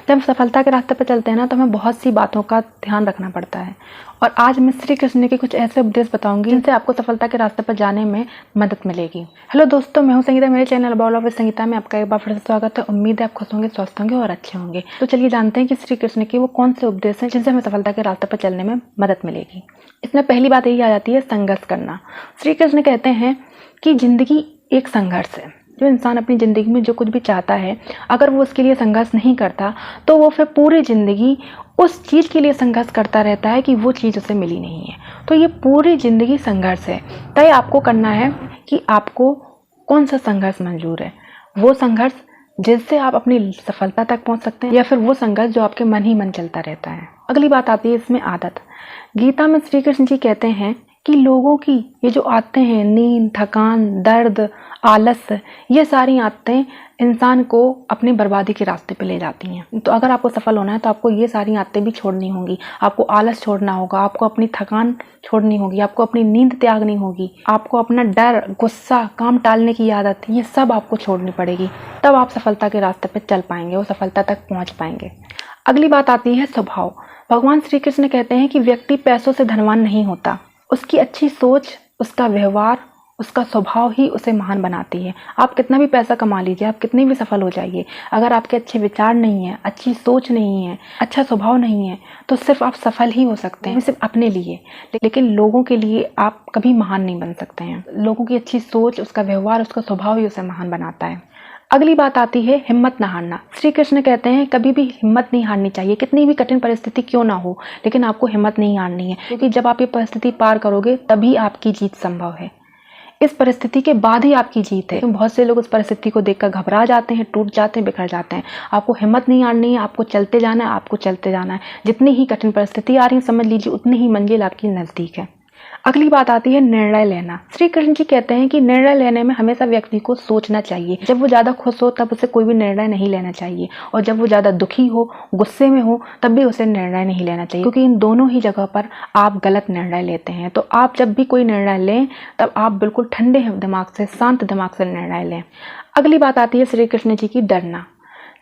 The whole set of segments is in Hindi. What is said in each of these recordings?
जब सफलता के रास्ते पर चलते हैं ना, तो हमें बहुत सी बातों का ध्यान रखना पड़ता है। और आज मैं श्री कृष्ण के कुछ ऐसे उपदेश बताऊंगी जिनसे आपको सफलता के रास्ते पर जाने में मदद मिलेगी। हेलो दोस्तों, मैं हूं संगीता। मेरे चैनल बाउल ऑफ संगीता में आपका एक बार फिर से स्वागत है। उम्मीद है आप खुश होंगे, स्वस्थ होंगे और अच्छे होंगे। तो चलिए जानते हैं कि श्री कृष्ण के वो कौन से उपदेश हैं जिनसे हमें सफलता के रास्ते पर चलने में मदद मिलेगी। इसमें पहली बात यही आ जाती है, संघर्ष करना। श्री कृष्ण कहते हैं कि जिंदगी एक संघर्ष है। जो इंसान अपनी ज़िंदगी में जो कुछ भी चाहता है, अगर वो उसके लिए संघर्ष नहीं करता तो वो फिर पूरी ज़िंदगी उस चीज़ के लिए संघर्ष करता रहता है कि वो चीज़ उसे मिली नहीं है। तो ये पूरी ज़िंदगी संघर्ष है। तय आपको करना है कि आपको कौन सा संघर्ष मंजूर है। वो संघर्ष जिससे आप अपनी सफलता तक पहुंच सकते हैं, या फिर वो संघर्ष जो आपके मन ही मन चलता रहता है। अगली बात आती है इसमें आदत। गीता में श्री कृष्ण जी कहते हैं कि लोगों की ये जो आदतें हैं, नींद, थकान, दर्द, आलस, ये सारी आदतें इंसान को अपनी बर्बादी के रास्ते पे ले जाती हैं। तो अगर आपको सफल होना है तो आपको ये सारी आदतें भी छोड़नी होंगी। आपको आलस छोड़ना होगा, आपको अपनी थकान छोड़नी होगी, आपको अपनी नींद त्यागनी होगी, आपको अपना डर, गुस्सा, काम टालने की आदत, ये सब आपको छोड़नी पड़ेगी। तब आप सफलता के रास्ते पर चल पाएंगे और सफलता तक पहुँच पाएंगे। अगली बात आती है स्वभाव। भगवान श्री कृष्ण कहते हैं कि व्यक्ति पैसों से धनवान नहीं होता, उसकी अच्छी सोच, उसका व्यवहार, उसका स्वभाव ही उसे महान बनाती है। आप कितना भी पैसा कमा लीजिए, आप कितनी भी सफल हो जाइए, अगर आपके अच्छे विचार नहीं है, अच्छी सोच नहीं है, अच्छा स्वभाव नहीं है, तो सिर्फ आप सफल ही हो सकते हैं सिर्फ अपने लिए, लेकिन लोगों के लिए आप कभी महान नहीं बन सकते हैं। लोगों की अच्छी सोच, उसका व्यवहार, उसका स्वभाव ही उसे महान बनाता है। अगली बात आती है हिम्मत न हारना। श्री कृष्ण कहते हैं कभी भी हिम्मत नहीं हारनी चाहिए, कितनी भी कठिन परिस्थिति क्यों ना हो, लेकिन आपको हिम्मत नहीं हारनी है, क्योंकि जब आप ये परिस्थिति पार करोगे तभी आपकी जीत संभव है। इस परिस्थिति के बाद ही आपकी जीत है। बहुत से लोग उस परिस्थिति को देखकर घबरा जाते हैं, टूट जाते हैं, बिखर जाते हैं। आपको हिम्मत नहीं हारनी है, आपको चलते जाना है, आपको चलते जाना है। जितनी ही कठिन परिस्थिति आ रही है, समझ लीजिए उतनी ही मंजिल आपकी नज़दीक है। अगली बात आती है निर्णय लेना। श्री कृष्ण जी कहते हैं कि निर्णय लेने में हमेशा व्यक्ति को सोचना चाहिए। जब वो ज़्यादा खुश हो तब उसे कोई भी निर्णय नहीं लेना चाहिए, और जब वो ज़्यादा दुखी हो, गुस्से में हो, तब भी उसे निर्णय नहीं लेना चाहिए, क्योंकि इन दोनों ही जगह पर आप गलत निर्णय लेते हैं। तो आप जब भी कोई निर्णय लें तब आप बिल्कुल ठंडे दिमाग से, शांत दिमाग से निर्णय लें। अगली बात आती है श्री कृष्ण जी की डरना।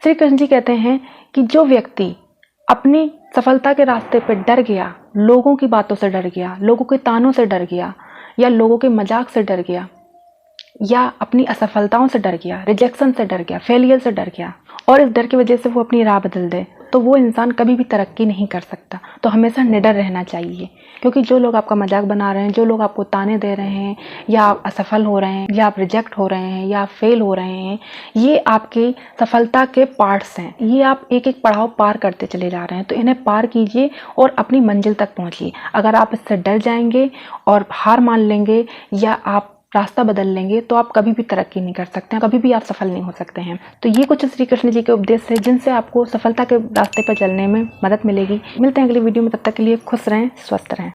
श्री कृष्ण जी कहते हैं कि जो व्यक्ति अपनी सफलता के रास्ते पर डर गया, लोगों की बातों से डर गया, लोगों के तानों से डर गया, या लोगों के मजाक से डर गया, या अपनी असफलताओं से डर गया, रिजेक्शन से डर गया, फेलियर से डर गया, और इस डर की वजह से वो अपनी राह बदल दे, तो वो इंसान कभी भी तरक्की नहीं कर सकता। तो हमेशा निडर रहना चाहिए, क्योंकि जो लोग आपका मजाक बना रहे हैं, जो लोग आपको ताने दे रहे हैं, या आप असफल हो रहे हैं, या आप रिजेक्ट हो रहे हैं, या आप फेल हो रहे हैं, ये आपकी सफलता के पार्ट्स हैं। ये आप एक एक पड़ाव पार करते चले जा रहे हैं, तो इन्हें पार कीजिए और अपनी मंजिल तक पहुंचिए। अगर आप इससे डर जाएंगे और हार मान लेंगे, या आप रास्ता बदल लेंगे, तो आप कभी भी तरक्की नहीं कर सकते हैं, कभी भी आप सफल नहीं हो सकते हैं। तो ये कुछ श्री कृष्ण जी के उपदेश हैं जिनसे आपको सफलता के रास्ते पर चलने में मदद मिलेगी। मिलते हैं अगली वीडियो में, तब तक के लिए खुश रहें, स्वस्थ रहें।